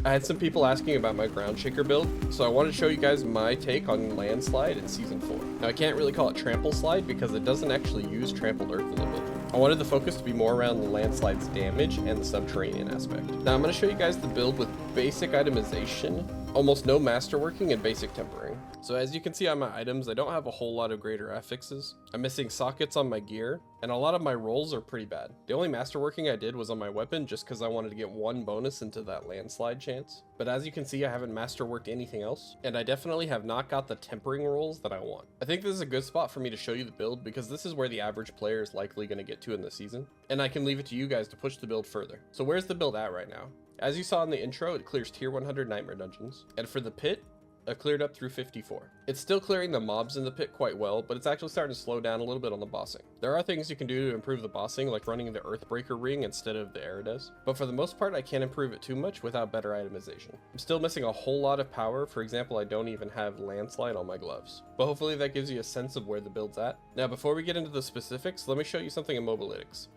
I had some people asking about my ground shaker build, so I wanted to show you guys my take on Landslide in Season 4. Now I can't really call it Trample Slide because it doesn't actually use Trampled Earth in the build. I wanted the focus to be more around the Landslide's damage and the subterranean aspect. Now I'm going to show you guys the build with basic itemization, almost no masterworking, and basic tempering. So as you can see on my items, I don't have a whole lot of greater affixes. I'm missing sockets on my gear, and a lot of my rolls are pretty bad. The only masterworking I did was on my weapon just because I wanted to get one bonus into that landslide chance. But as you can see, I haven't masterworked anything else, and I definitely have not got the tempering rolls that I want. I think this is a good spot for me to show you the build because this is where the average player is likely going to get to in the season, and I can leave it to you guys to push the build further. So where's the build at right now? As you saw in the intro, it clears tier 100 nightmare dungeons, and for the pit, I cleared up through 54. It's still clearing the mobs in the pit quite well, but it's actually starting to slow down a little bit on the bossing. There are things you can do to improve the bossing, like running the Earthbreaker ring instead of the Erides, but for the most part I can't improve it too much without better itemization. I'm still missing a whole lot of power. For example, I don't even have Landslide on my gloves, but hopefully that gives you a sense of where the build's at. Now before we get into the specifics, let me show you something in Mobalytics.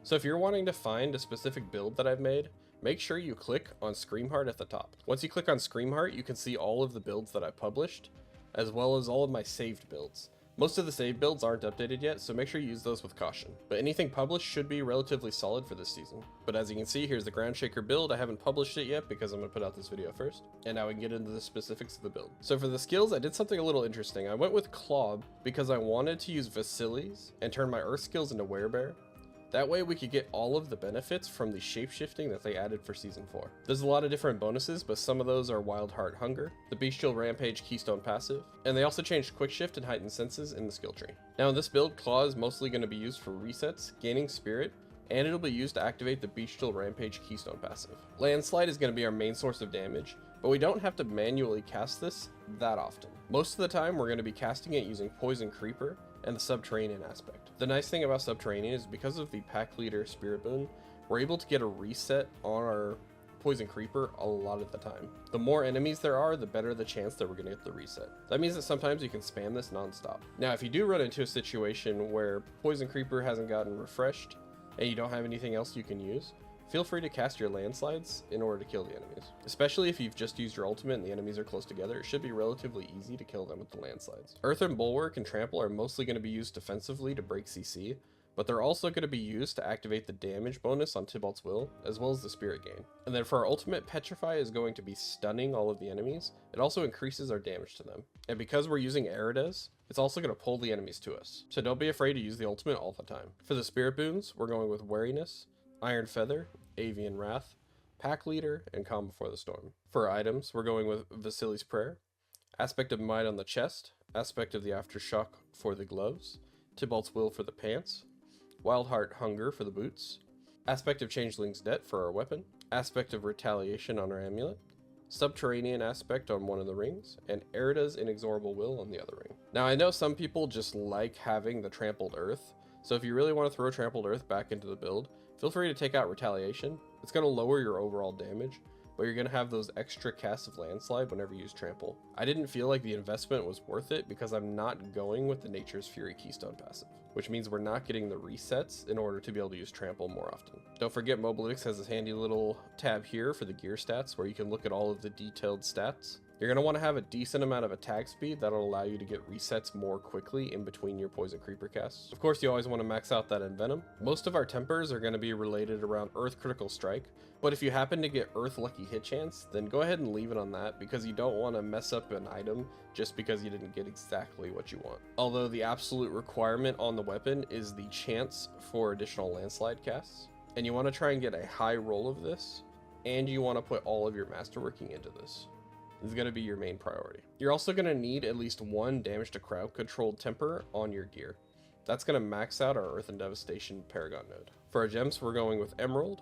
So if you're wanting to find a specific build that I've made, make sure you click on Screamheart at the top. Once you click on Screamheart, you can see all of the builds that I published, as well as all of my saved builds. Most of the saved builds aren't updated yet, so make sure you use those with caution. But anything published should be relatively solid for this season. But as you can see, here's the Ground Shaker build. I haven't published it yet because I'm going to put out this video first. And now we can get into the specifics of the build. So for the skills, I did something a little interesting. I went with Claw because I wanted to use Vasilis and turn my Earth skills into Werebear. That way we could get all of the benefits from the shapeshifting that they added for Season 4. There's a lot of different bonuses, but some of those are Wild Heart Hunger, the Bestial Rampage Keystone passive, and they also changed Quick Shift and Heightened Senses in the skill tree. Now in this build, Claw is mostly going to be used for resets, gaining spirit, and it'll be used to activate the Bestial Rampage Keystone passive. Landslide is going to be our main source of damage, but we don't have to manually cast this that often. Most of the time we're going to be casting it using Poison Creeper and the subterranean aspect. The nice thing about subterranean is because of the pack leader spirit boon, we're able to get a reset on our poison creeper a lot of the time. The more enemies there are, the better the chance that we're going to get the reset. That means that sometimes you can spam this non-stop. Now if you do run into a situation where poison creeper hasn't gotten refreshed and you don't have anything else you can use, feel free to cast your landslides in order to kill the enemies. Especially if you've just used your ultimate and the enemies are close together, it should be relatively easy to kill them with the landslides. Earthen, Bulwark, and Trample are mostly going to be used defensively to break CC, but they're also going to be used to activate the damage bonus on Tybalt's Will, as well as the spirit gain. And then for our ultimate, Petrify is going to be stunning all of the enemies. It also increases our damage to them. And because we're using Erides, it's also going to pull the enemies to us. So don't be afraid to use the ultimate all the time. For the spirit boons, we're going with Wariness, Iron Feather, Avian Wrath, Pack Leader, and Calm Before the Storm. For our items, we're going with Vasili's Prayer, Aspect of Might on the chest, Aspect of the Aftershock for the gloves, Tybalt's Will for the pants, Wild Heart Hunger for the boots, Aspect of Changeling's Debt for our weapon, Aspect of Retaliation on our amulet, Subterranean Aspect on one of the rings, and Erida's Inexorable Will on the other ring. Now I know some people just like having the Trampled Earth, so if you really want to throw Trampled Earth back into the build, feel free to take out Retaliation. It's going to lower your overall damage, but you're going to have those extra casts of Landslide whenever you use Trample. I didn't feel like the investment was worth it because I'm not going with the Nature's Fury Keystone passive, which means we're not getting the resets in order to be able to use Trample more often. Don't forget Mobalytics has this handy little tab here for the gear stats where you can look at all of the detailed stats. You're going to want to have a decent amount of attack speed that'll allow you to get resets more quickly in between your Poison Creeper casts. Of course, you always want to max out that Envenom. Most of our tempers are going to be related around Earth Critical Strike, but if you happen to get Earth Lucky Hit Chance, then go ahead and leave it on that because you don't want to mess up an item just because you didn't get exactly what you want. Although the absolute requirement on the weapon is the chance for additional Landslide casts, and you want to try and get a high roll of this, and you want to put all of your masterworking into this. Is going to be your main priority. You're also going to need at least one damage to crowd controlled temper on your gear. That's going to max out our Earthen Devastation Paragon node. For our gems, we're going with Emerald,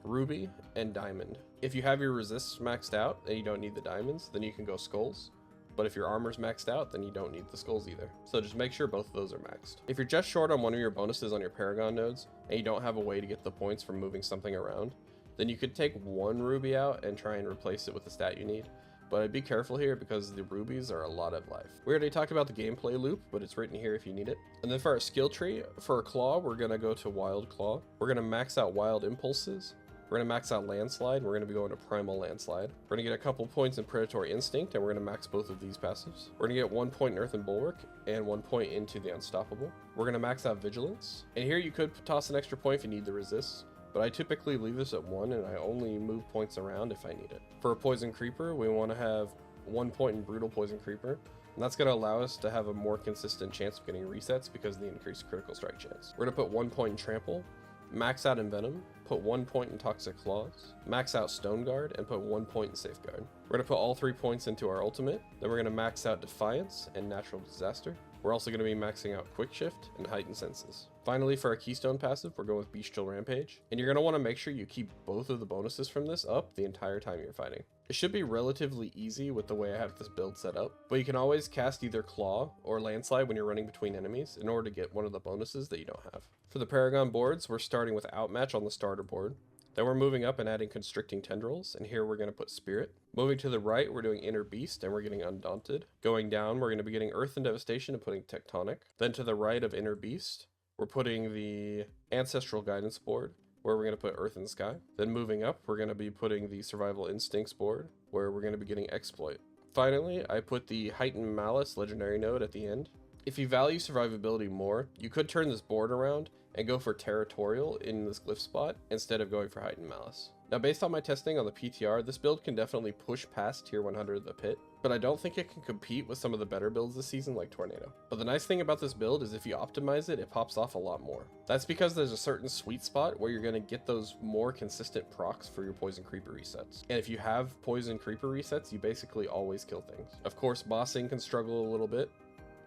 Ruby, and Diamond. If you have your resists maxed out and you don't need the diamonds, then you can go skulls. But if your armor's maxed out, then you don't need the skulls either. So just make sure both of those are maxed. If you're just short on one of your bonuses on your Paragon nodes and you don't have a way to get the points from moving something around, then you could take one ruby out and try and replace it with the stat you need. But be careful here because the rubies are a lot of life. We already talked about the gameplay loop, but it's written here if you need it. And then for our skill tree, for a claw, we're going to go to Wild Claw. We're going to max out Wild Impulses, We're going to max out Landslide. We're going to be going to Primal Landslide. We're going to get a couple points in Predatory Instinct, and we're going to max both of these passives. We're going to get 1 point in Earthen Bulwark and 1 point into the Unstoppable. We're going to max out Vigilance. And here you could toss an extra point if you need the resist, but I typically leave this at 1, and I only move points around if I need it. For a Poison Creeper, we want to have 1 point in Brutal Poison Creeper, and that's going to allow us to have a more consistent chance of getting resets because of the increased critical strike chance. We're going to put 1 point in Trample, max out Envenom, put 1 point in Toxic Claws, max out Stone Guard, and put 1 point in Safeguard. We're going to put all 3 points into our ultimate, then we're going to max out Defiance and Natural Disaster. We're also going to be maxing out Quick Shift and Heightened Senses. Finally, for our Keystone passive, we're going with Bestial Rampage, and you're going to want to make sure you keep both of the bonuses from this up the entire time you're fighting. It should be relatively easy with the way I have this build set up, but you can always cast either Claw or Landslide when you're running between enemies in order to get one of the bonuses that you don't have. For the Paragon boards, we're starting with Outmatch on the starter board. Then we're moving up and adding Constricting Tendrils, and here we're going to put Spirit. Moving to the right, we're doing Inner Beast, and we're getting Undaunted. Going down, we're going to be getting Earthen Devastation and putting Tectonic. Then to the right of Inner Beast, we're putting the Ancestral Guidance board, where we're going to put Earthen Sky. Then moving up, we're going to be putting the Survival Instincts board, where we're going to be getting Exploit. Finally, I put the Heightened Malice legendary node at the end. If you value survivability more, you could turn this board around and go for Territorial in this glyph spot instead of going for Heightened Malice. Now, based on my testing on the PTR, this build can definitely push past tier 100 of the pit, but I don't think it can compete with some of the better builds this season like Tornado. But the nice thing about this build is if you optimize it, it pops off a lot more. That's because there's a certain sweet spot where you're going to get those more consistent procs for your Poison Creeper resets. And if you have Poison Creeper resets, you basically always kill things. Of course, bossing can struggle a little bit,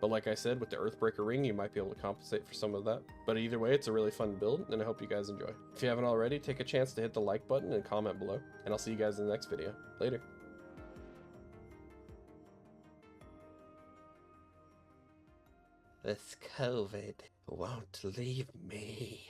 but like I said, with the Earthbreaker ring, you might be able to compensate for some of that. But either way, it's a really fun build, and I hope you guys enjoy. If you haven't already, take a chance to hit the like button and comment below, and I'll see you guys in the next video. Later. This COVID won't leave me.